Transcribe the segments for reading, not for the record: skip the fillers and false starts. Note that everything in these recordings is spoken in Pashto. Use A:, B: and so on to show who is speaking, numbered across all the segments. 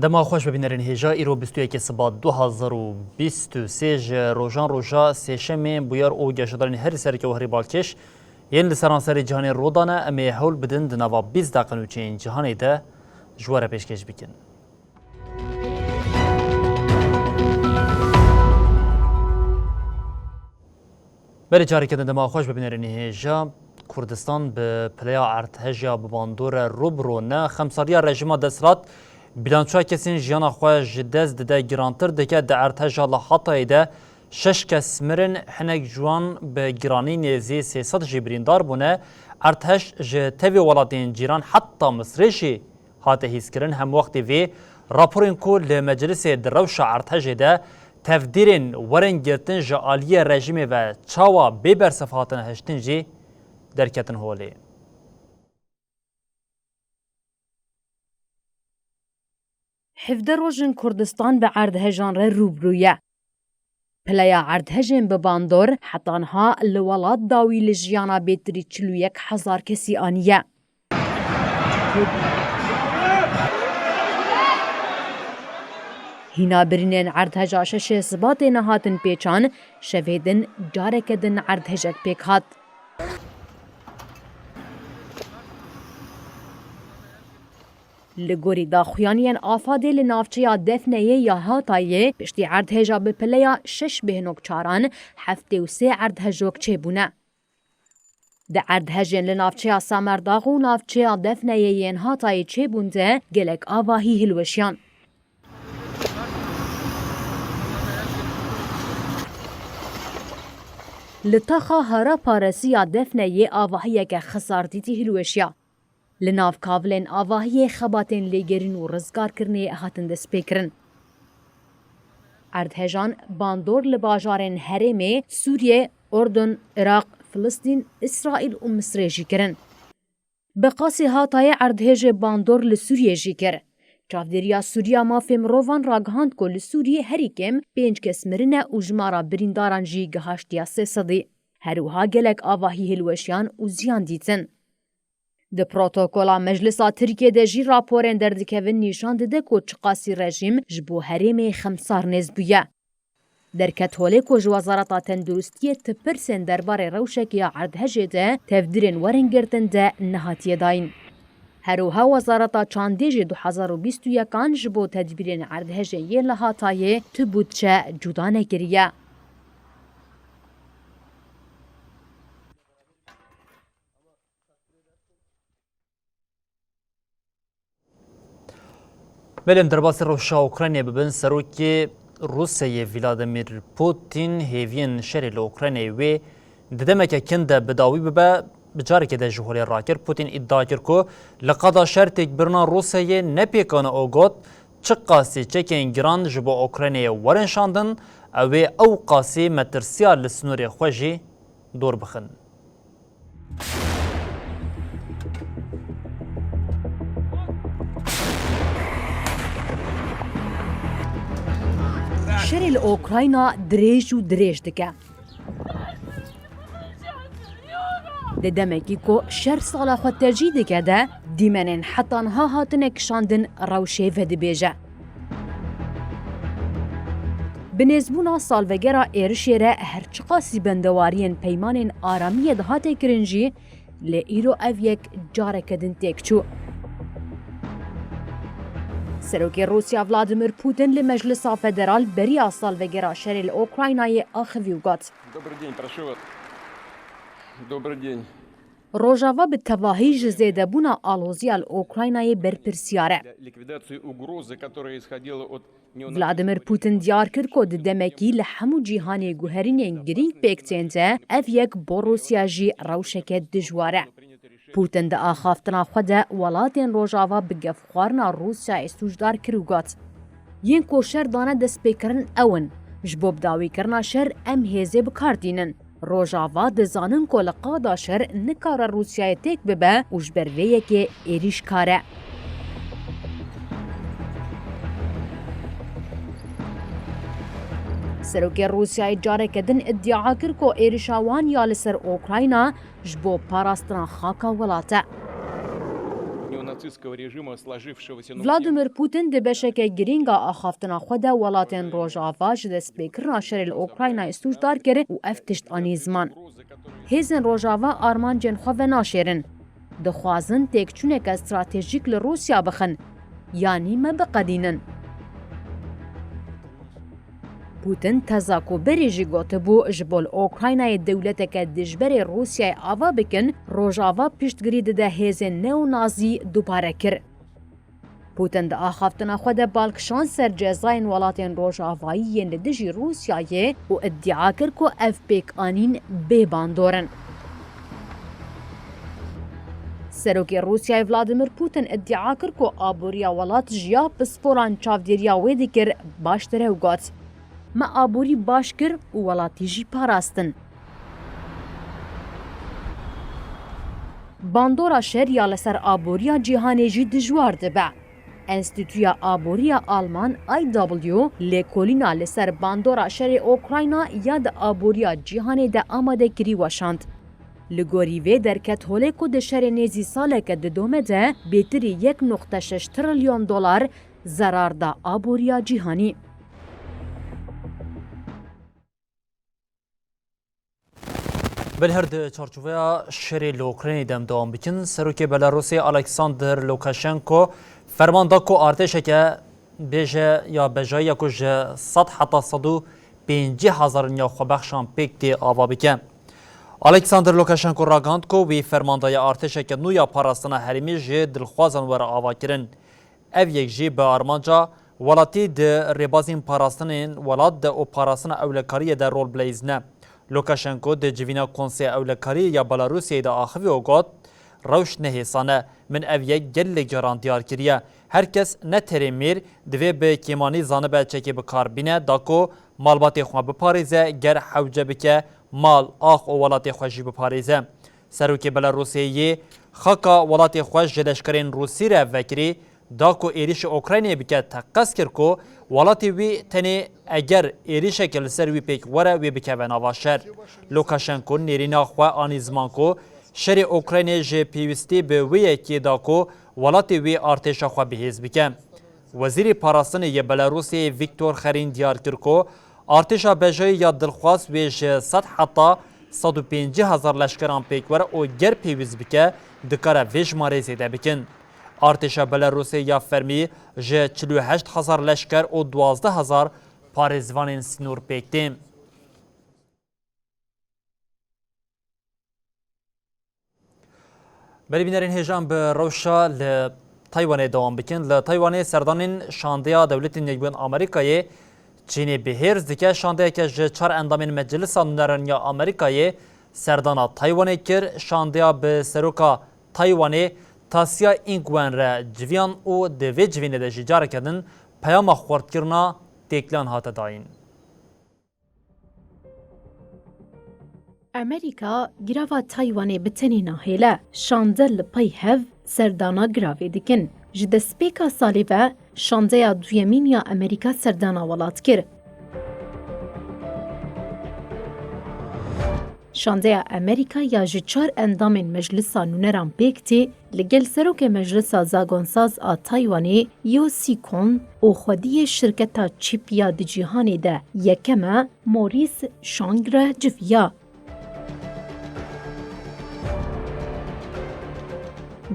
A: دما خوش ببینرین هجا ایرو 21 سبات 2023 روزان روزا سشم بویار او گشتارین هر سر که وهری بالکش ین لسرانسر جهان رودانه امی هول بدن دنوا 20 دقیقه نوچین جهانی ده جواره پیشکش بکن. بری جاری کردن دما خوش ببینرین هجا کردستان به پلیا ارتهجا بباندور روبرونه خمساریا رژیم دسترات بیلانچوها کسین جیانا خواه جدز ده گرانتر دکه ده ارتجا لحاطه ده 6 کس مرن حنک جوان به گرانی نیزی 300 جبریندار بونه ارتش جتوی ولاتین جیران حتی مصرشی هاته هیس کرن هم وقتی وی راپورین کو لمجلس دروش ارتج ده تفدیرین ورن گرتن جالیه رژیم و چاوا بیبر صفحاتن هشتن جی درکتن هولی.
B: حفده روژن کردستان به اردهجان را روبرویه. پلیا اردهجن به باندور حتانها لولاد داوی لجیانا بیتری 41,000 کسی آنیه. هینا برینین اردهجا شش سبات نهاتن پیچان شویدن جارکدن اردهجک پیک هات. لگوری داخویانین آفاده لنافچه دفنه یا هاتایه پشتی اردهجا به پلیا 6 بهنوک چاران 73 اردهجوک چه بونه. ده اردهجین لنافچه سامرداغ و نافچه دفنه ین هاتایه چه بونده گلک آواهی هلوشیان. لطاقه هارا پارسی دفنه ی آواهیه که خسارتیتی هلوشیا. لناف کاولین آواهی خباتین لیگرین و رزگار کرنی هاتن دست پیکرن. اردهجان باندور لباجارین هرمی سوریه، اردن، عراق، فلسطین، اسرائیل و مصر جی کرن. بقاسی هاتای اردهج باندور لسوریه جی کر. چافدریا سوریا مافی مروان راگهاند که لسوریه هریکم 5 کس مرنه و جمارا برینداران جی گهاشتیا 300. هروها گلک آواهی هلوشیان و زیان دیتن. د پروتوکولا مجلسا ترکیه ده جی راپورین دردکوین نیشان ده که چقاسی رژیم جبو حریم خمسار نزبویه. در کتوله که وزارتا تندرستی تپرسن درباره روشک یا اردهجه ده تفدیرین ورنگرتن ده نهاتیه داین. هروها وزارتا چاندیج 2021 جبو تدبیرین اردهجه یه لحاتایه تبودچه جدا نگریه.
A: بلیم در باس روشا اوکراینیا ببین سروکی روسیه ولادیمیر پوتین هیوین شری اوکراینیا و ددمه که کنده بداوی ببه بجاری که ده جهوری راکر پوتین ادعا کرد که لقدا شرطی برنا روسیه نپیکانه اوگوت چه قاسی چه که انگران جبو اوکراینیا ورنشاندن او قاسی مترسیال لسنوری خوشی دور بخن.
B: شری اوکراینا دریج و دریج دکه. ده دمکی که شر سالا خود ترجیح دکه ده دیمنین حتانها هاتن کشاندن روشه و دبیجه. بنزبونا سالوگرا ایرشیره هرچقاسی بندوارین پیمانین آرامی دهات کرنجی لی ایرو او یک جاره کدن تکچو. سروکی روسیا ولادیمیر پوتین لمجلس فدرال بریا سالوگرا شری اوکراینای آخویو گات.
C: Добрый день, прошу вас. Добрый день.
B: روژاوا به تواهی جزیده بونا آلوزیال اوکراینای برپرسیاره.
C: Ликвидацию угрозы, которая исходила от
B: ولادیمیر پوتین دیار کرد که دمکی لحمو جیهانی گوهرینین گرینگ پیکتینده او یک با روسیا جی روشک دجواره. پوتین ده آخافتنا خوده ولاتین روژاوا بگف خوارنا روسیا استوجدار کروگات. ین کو شر دانه دست پیکرن اون جبوب داوی کرنا شر ام هیزه بکاردینن. روژاوا دزانن که لقادا شر نکار روسیای تک ببه و جبرویه که ایریش کاره. سروکی روسیای جاره کدن ادعا کرد که ایریشاوان یا لسر اوکراینا جبو پاراستنا خاکا ولاته.
C: нацистского режима, сложившегося...
B: ولادیمیر پوتین د بشکه گرینگا آخافتنا خود ولاتین روژاوا جده سپیکرنا شرل اوکراینای سوچدار کرد و افتشت آنی زمان. هیزن روژاوا آرمان جن خواه ناشیرن. دخوازن تکچونک استراتیجیک لروسیا بخن. یعنی مبقدینن. پوتین تزاکو بریجی گوته بو جبول اوکراینای دولتک دجبر روسیای آوا بکن روژاوا پیشتگری ده هیزن نئونازی دوباره کر. پوتین ده آخافتنا خود بالکشان سر جزاین ولاتین روژاوایی لدجی روسیای و ادعا کر کو اف پیک آنین بیباندورن. سروکی روسیای ولادیمیر پوتین ادعا کر کو آبوریا ولات جیا پسپوران چاودیریا ویدی کر باشتره و گوت. ما آبوری باش کر و ولاتی جی پاراستن. باندورا شهریا لسر آبوریا جیهانی جی دجوار دبه. انستیتویا آبوریا آلمان IW لیکولینا لسر باندورا شهر اوکراینا یا د آبوریا جیهانی ده آماده کری وشاند. لگوری وی درکت هوله که ده شهر نیزی ساله که ده دومه ده بیتری 1.6 تریلیون دلار zarar da آبوریا جیهانی.
A: بالهرد چارچوبه شری لوکرینی دم دوام بکن سروکی بلاروسی الکساندر لوکاشنکو فرمان دا کو ارتش که بیجه یا بجایی کج 100 حتی 150,000 یا خوبخشان پیکتی آوا بکن. الکساندر لوکاشنکو راگاند کو وی فرماندای ارتش که نویا پاراستنا هریمی جه دلخوازن ور آوا کرن. او یک جی به آرمانجا ولاتی ده ریبازین پاراستنین ولات ده او پاراستنا اولکاری ده رول بلیزنه. لوکاشنکو ده جوینا کنسی اولکاری یا بلاروسی ده آخوی و گوت روش نهیسانه من او یک گل جران دیار کریه. هر کس نه تریمیر دوی به کیمانی زانه به چکی بکار بینه داکو مالباتی خواه بپاریزه گر حوجه بکه مال آخ و ولاتی خوشی بپاریزه. سروکی بلاروسی خاکا ولاتی خوش جلشکرین روسی را وکری داکو ایریش اوکراینی بکه تقص کر کو ولاتی وی تنی اگر ایریش کل سر وی پیک وره وی بکه و نواشر. لوکاشنکو نیرینا خواه آنی زمان کو شر اوکراینی جه پیوستی به وی که داکو ولاتی وی ارتشا خواه بهیز بکه. وزیر پاراستنی بلاروسی ویکتور خرین دیار کر کو ارتشا بجای یا دلخواست وی جه 100 حتی 150,000 لشکران پیک وره او گر پیوز بکه دکاره ویج ماره زیده بکن. ارتشا بلاروسی یا فرمی جه 48,000 لشکر و 12,000 پارزوان سنور پیکتیم. بلی بینرین هجان به روشا لتایوان دوام بکن. لتایوان سردانین شاندیا دولت نگبون آمریکایی چینی بهرز دیگه شانده که جه 4 اندامین مجلس نونرن یا آمریکایی سردانا تایوانی کر شاندیا به سروکا تایوانی تاسیا اینگوان را جویان او دوی جوینه ده جاره کردن پیام خورد کرنا تکلان هات داین.
B: امریکا گراوا تایوانی بتنی ناهیله شاندل پی هف سردانا گراوی دیکن. جده سپیکا سالی و شانده دویمین یا امریکا سردانا ولات کر. شانده امریکا یا جه 4 اندامین مجلسا نونران پیکتی لگل سروک مجلسا زاگونساز آ تایوانی یو سیکون او خودی شرکتا چیپیا دی جیهانی ده یکمه موریس شانگره جویا.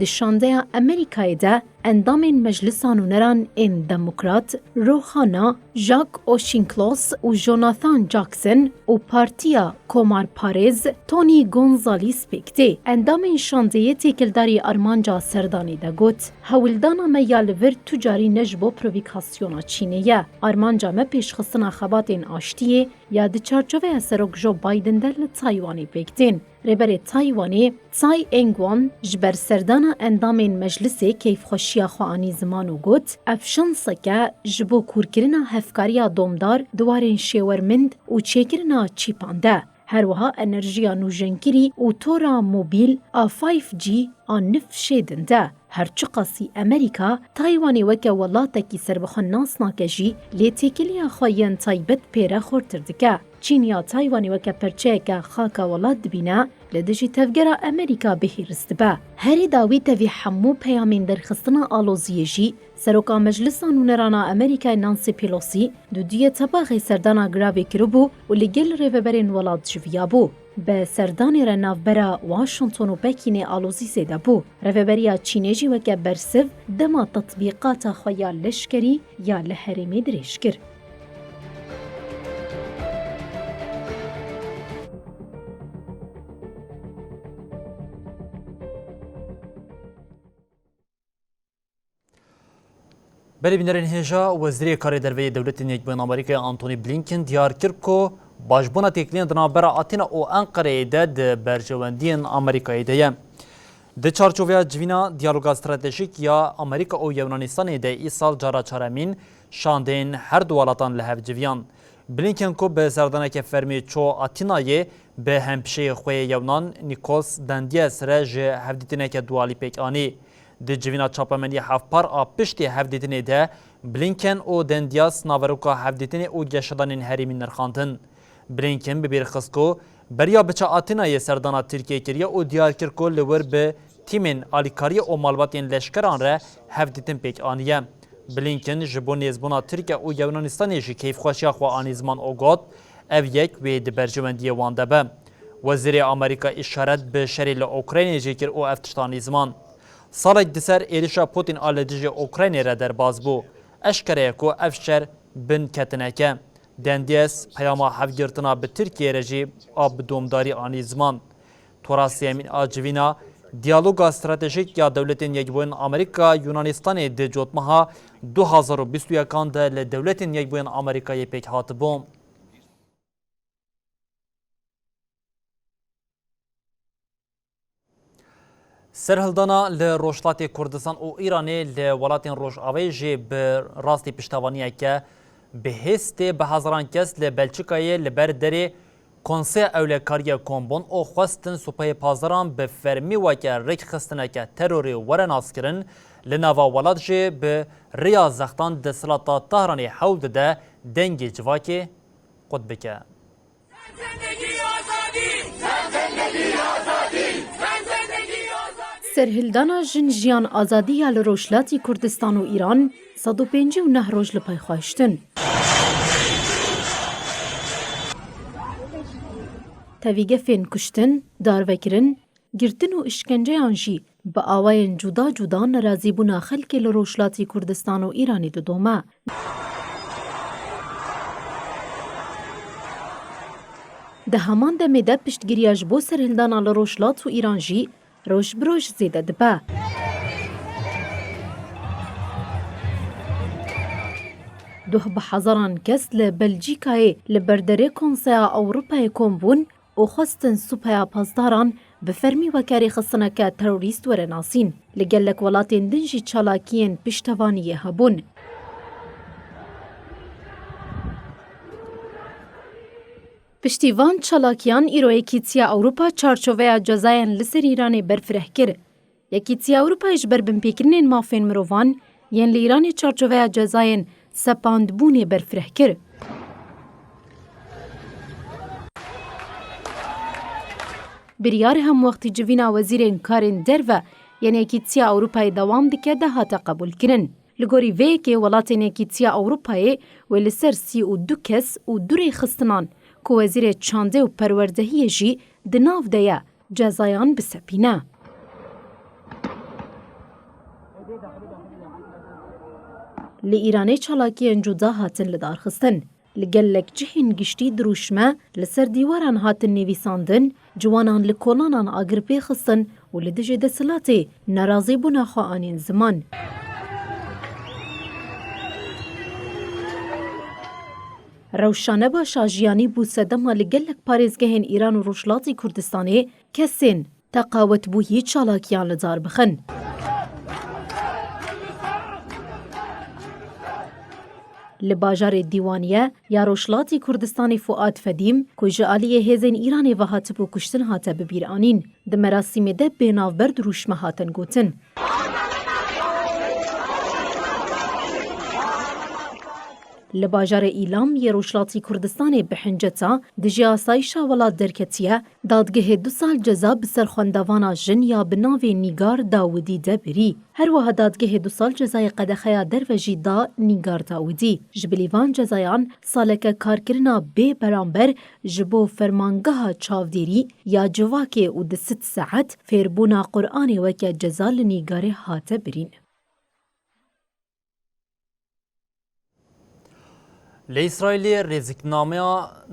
B: د شانده امریکای ده اندامین مجلسا نونران این دموکرات روحانا ژاک اوشینکلوس و جوناتان جاکسن و پارتیا کومار پارز تونی گونزالیس پیکتی اندامین شانده تکلداری ارمانجا سردانی ده گوت هولدانا میالور تجاری نجبو پرویکاسیونا چینیه ارمانجا ما پیشخستنا خباتین آشتیه یا ده چارچوه سروک جو بایدن دل تایوانی پیکتین ربر تایوانی تای انگوان جبر سردانا اندامین مجلسی کیف خوشیا خوانی زمانو گوت افشان سکه جبو کورکرنا هفکاریا دومدار دوارین شیورمند و چیکرنا چیپانده. هروها انرژیا نوجنگیری و تورا موبیل آ 5G آن نف شیدن ده. هرچی قاسی امریکا تایوانی وکه ولاتکی سربخان ناس ناکجی لی تکیلیا خواهین تایبت پیره خورتر دکه. چینیا تایوانی وکه پرچه که خاکا ولات دبینه لدجی تفگره امریکا بهیرست به. هری داوی تاوی حمو پیامین در خستنا آلوزیه جی سروکا مجلس نونرانا امریکا نانسی پیلوسی دو دیه تباغی سردانا گراوی کربو و لگل ریوبرین ولات جویابو. به سردانی را نافبرا واشنطن و پکین آلوزی زیده بو. ریوبریا چینیجی وکه برسف دما تطبیقات خویا لشکری یا لحرمی دریشکر.
A: بله بینرین هجا وزیر کاری دروی دولت یکبین آمریکا آنتونی بلینکن دیار کرد که باجبونا تکلین دنابرا آتینا او انقره ده برجواندین آمریکایی ده. ده چارچوبیا جوینا دیالوگا استراتژیک یا آمریکا او یونانستان ده ای سال جارا چارمین شاندین هر دوالاتان لحف جویان. بلینکن کو به سردانک فرمی چو آتینای به همپشه خوی یونان نیکوس دندیس رج هفدیتینک دوالی پیک آنی. ده جوینا چاپمنی هفپار آپشتی هفدیتینه ده بلینکن او دندیاس ناوروکا هفدیتینه او گشدانین هریمین نرخاندن. بلینکن به بیرخسکو بریا بچه آتینای سردانا ترکیه کریا او دیار کرکو لور به تیمین آلیکاری او مالباتین لشکران را هفدیتین پیک آنیه. بلینکن جبو نیزبونا ترکیه او یونانستانی جی کیف خوشیا خوا آنیزمان او گاد او یک وی دبرجواندی وانده به. وزیر آمریکا اشارت به شریل اوکراین جی کر او افتشتانیزمان. سالک دسر ایرشا پوتین آلدیج اوکراین را در باز بو. اشکره کو افشر بن کتنکه. دندیس پیاما هفگرتنا به ترکیه رجی آب دومداری آنی زمان. توراسی امین آجوینا دیالوگا استراتژیک یا دولتین یکبوین آمریکا یونانستان ده جوتمها 2021 ده لدولتین یکبوین آمریکای پیک هاتبون. سرهلدانا لروشلات کردستان و ایرانی لولاتین روش آویجی به راستی پشتوانیه که به هست به هزاران کس لبلچیکای لبردری کنسه اولکاری کمبون او خواستن سپای پازران به فرمی و که رک خستنه که تروری ورناس کرن لنوا ولاد جه به ریا زختان دسلاتا تهرانی حول ده دنگی جواکی قد بکه.
B: سرهلدانا جن جیان آزادی یا لروشلاتی کردستان و ایران 159 روز لپای خواهشتن. تاویگفین کشتن، داروکرن، گرتن و اشکنجه آنجی با آواین جدا جدا نرازی بونا خلک لروشلاتی کردستان و ایرانی دوما. ده همان دمیده پشتگیریاج بو سرهلدانا لروشلات و ایران جی روش بروش زیده دبا. دوه بحضران کس لبلجیکای لبردره کنسیا اوروپای کمبون او خواستن سوپایا پازداران بفرمی وکاری خستنه که تروریست ورناسین لگلک ولاتین دنجی چالاکین پشتوانی هبون. پشتیوان چالاکیان ایروی کیتیا اوروپا چارچوبه جزاین لسر ایرانی برفره کر. یکیتیا اوروپا اش بربن پیکرنین مافین مروان ین لیرانی چارچوبه جزاین سپاندبونی برفره کر. بریار هم وقتی جوینا وزیرین کارین درو یعنی کیتیا اوروپای دوام دکه ده هاتا قبول کرن. لگوری وی که ولاتین کیتیا اوروپای ولسر 32 کس و دوری خستنان که وزیر چانده و پروردهی جی دناف دیا جزایان بسپینه. لی ایرانی چالاکی انجودا هاتن لدار خستن. لگلک جهین گشتی دروشمه لسر دیواران هاتن نویساندن جوانان لکولانان آگر پی خستن و لدجه دسلاتی نرازی بنا خواهانین زمان. روشانه با شاجیانی بود صدما لگلک پاریزگهین ایران و روشلاتی کردستانی کسین تقاوت بویی چالاکیان لدار بخن. لباجار دیوانیه یا روشلاتی کردستان فؤاد فدیم که جالی هزین ایران و هاتبو کشتن هاته ببیرانین ده مراسم ده بیناوبرد روشمه هاتن گوتن. لباجار ایلام یه روشلاتی کردستان بحنجتا دجی آسایشا ولاد درکتیه دادگه 2 سال جزا بسر خواندوانا جن یا بناوی نیگار داودی ده بری. هر وها دادگه 2 سال جزای قدخیا دروجی دا نیگار داودی. جبلیوان جزایان سالک کارکرنا بی برانبر جبو فرمانگاه چاودیری یا جواکه و ده 6 ساعت فیربونا قرآن وکه جزا لنیگار هاته برین.
A: لإسرائیل رزقنامه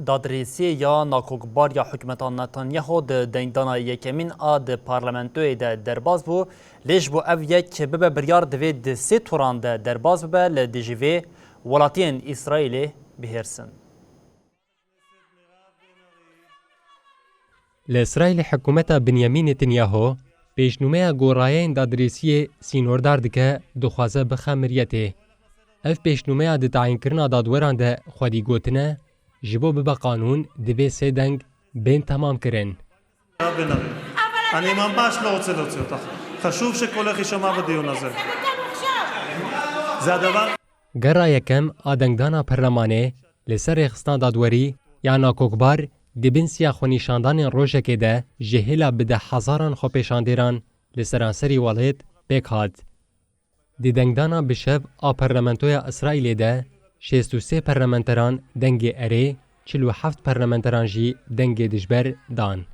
A: دادرسی یا ناکوکبار یا حکومت نتانیاهو ده دنگدانا یکمین آد پارلمنتوی ده درباز بو لیش بو او یک ببه بریار دوی ده 3 توران ده درباز ببه لدیجیوی ولاتین اسرائیل بهرسن.
D: لإسرائیل حکومت بنیامین نتانیاهو پیشنومه گورایین دادرسی سینوردار دکه دخوازه بخمریته. اف پیشنومه د تعیین کرنا دادوران ده خودی گوتنه جبو به قانون دوی 3 دنگ بین تمام کرن.
E: אני ממש לא רוצה להוציא אותך. חשוב שקולך יישמע בדיון הזה. זה הדבר...
D: گرا یکم آدنگدانا پرلمانه لسر خستان دادوری یا ناکوکبار دبین سیاخو نیشاندان روژه ده جهلا بده هزاران خو پیشاندیران لسرانسری والد بکهاد. دی دنگدانا بشب آ پرلمنتوی اسرائیل ده 63 پرلمنتران دنگ اره 47 پرلمنتران جی دنگ دجبر دان.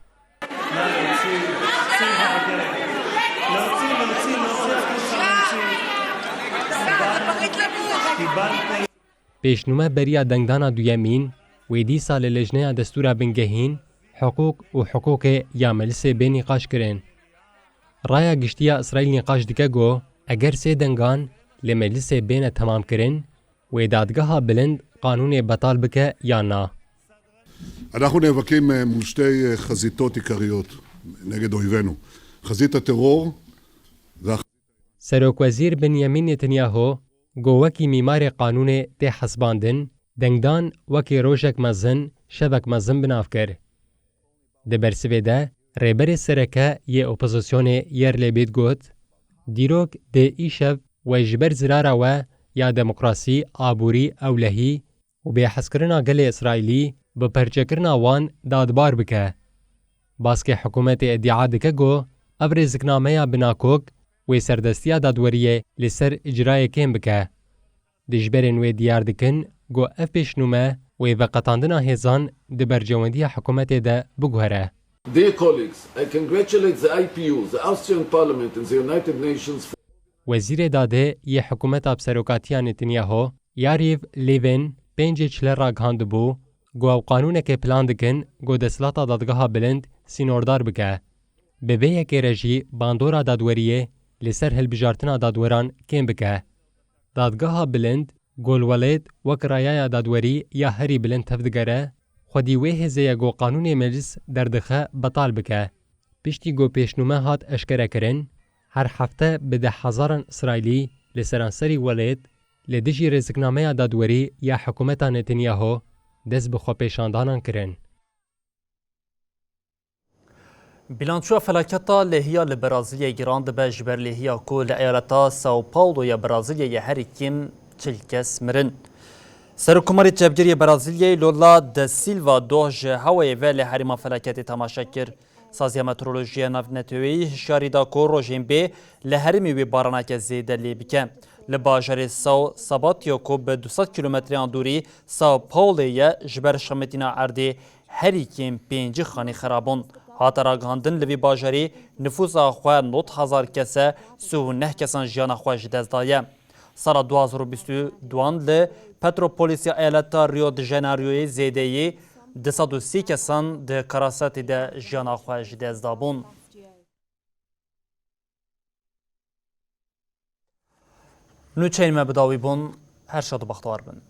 D: پیشنومه بریا دنگدانا دویمین ویدی سال لجنه دستور بنگهین حقوق و حقوق یا مجلس به نقاش کرن. رایا گشتیا اسرائیل نقاش دکه گو اگر 3 دنگان لمجلس بین تمام کرن و دادگاه بلند قانون بطال بکه یا نه.
F: אנחנו נאבקים מול 2 חזיתות עיקריות נגד אויבינו. חזית הטרור
D: سروک وزیر بنیامین نتانیاهو گو وکی میمار قانون تی حسباندن دنگدان وکی روشک مزن شبک مزن بناف کر. ده برسوی ده ریبر سرکه یه اپوزیسیون یر لبید گوت دیروک ده ایشب و جبر زرارا و یا دموکراسی آبوری اولهی و به حسکرنا گل اسرائیلی به پرچکرنا وان دادبار بکه. باسکه حکومت ادعا دکه گو ابر زکنامه بناکوک و سردستیا دادوریه لسر اجرای کم بکه. دجبرن و دیار دکن گو اف پیشنومه و وقتاندنا هزان ده برجواندی حکومت ده بگوهره.
G: Dear colleagues, I congratulate the IPU, the Austrian Parliament and the United Nations for
D: وزیر داده یه حکومت ابسروکاتیا نتانیاهو یاریو لیوین 5 چله را گهاند بو گو او قانون که پلان دکن گو دسلاتا دادگاه بلند سینوردار بکه. به ویه که رژی باندورا دادوریه لسر هلبجارتنا دادوران کم بکه. دادگاه بلند گول ولید وکرایای دادوری یا هری بلند تفدگره خودی وی هزه گو قانون مجلس دردخه بطال بکه. پشتی گو پیشنومه هات اشکره کرن هر هفته به 10,000 اسرائیلی لسرانسری ولید لدیجی رزقنامه دادوری یا حکومت نتانیاهو دست بخوا پیشاندانان کرن.
A: بیلانچو فلاکتا لهیا لبرازیلیا گراند به جبر لهیا کو لایالتا ساو پاولو یا برازیلیا هر کیم 40 کس مرن. سرکوماری جبگیری برازیلیا لولا د سیلوا دوج هوای ولی هریما فلاکت تماشا کرد. سازیا مترولوژیا نفتوی هشیاری دا کو روژین به لهرمی و بارانک زیده لیبکه. لباجر ساو ساباتیو کو به 200 کیلومتری دوری ساو پاولیا جبر شمتینا عردی هری کیم 5 خانی خرابون. هاترا گاندن لوی باجری نفوس آخواه 90,000 کسه 39 کسان جیان آخواه جدزدایه. سال 2022 ل پتروپولیسیا ایالتا ریو د ژانیروی زیدهی 230 کسان د کاراساتی د جیان آخواه جدزدابون. نوچین ما بداوی بون هر شاد بختوار بن.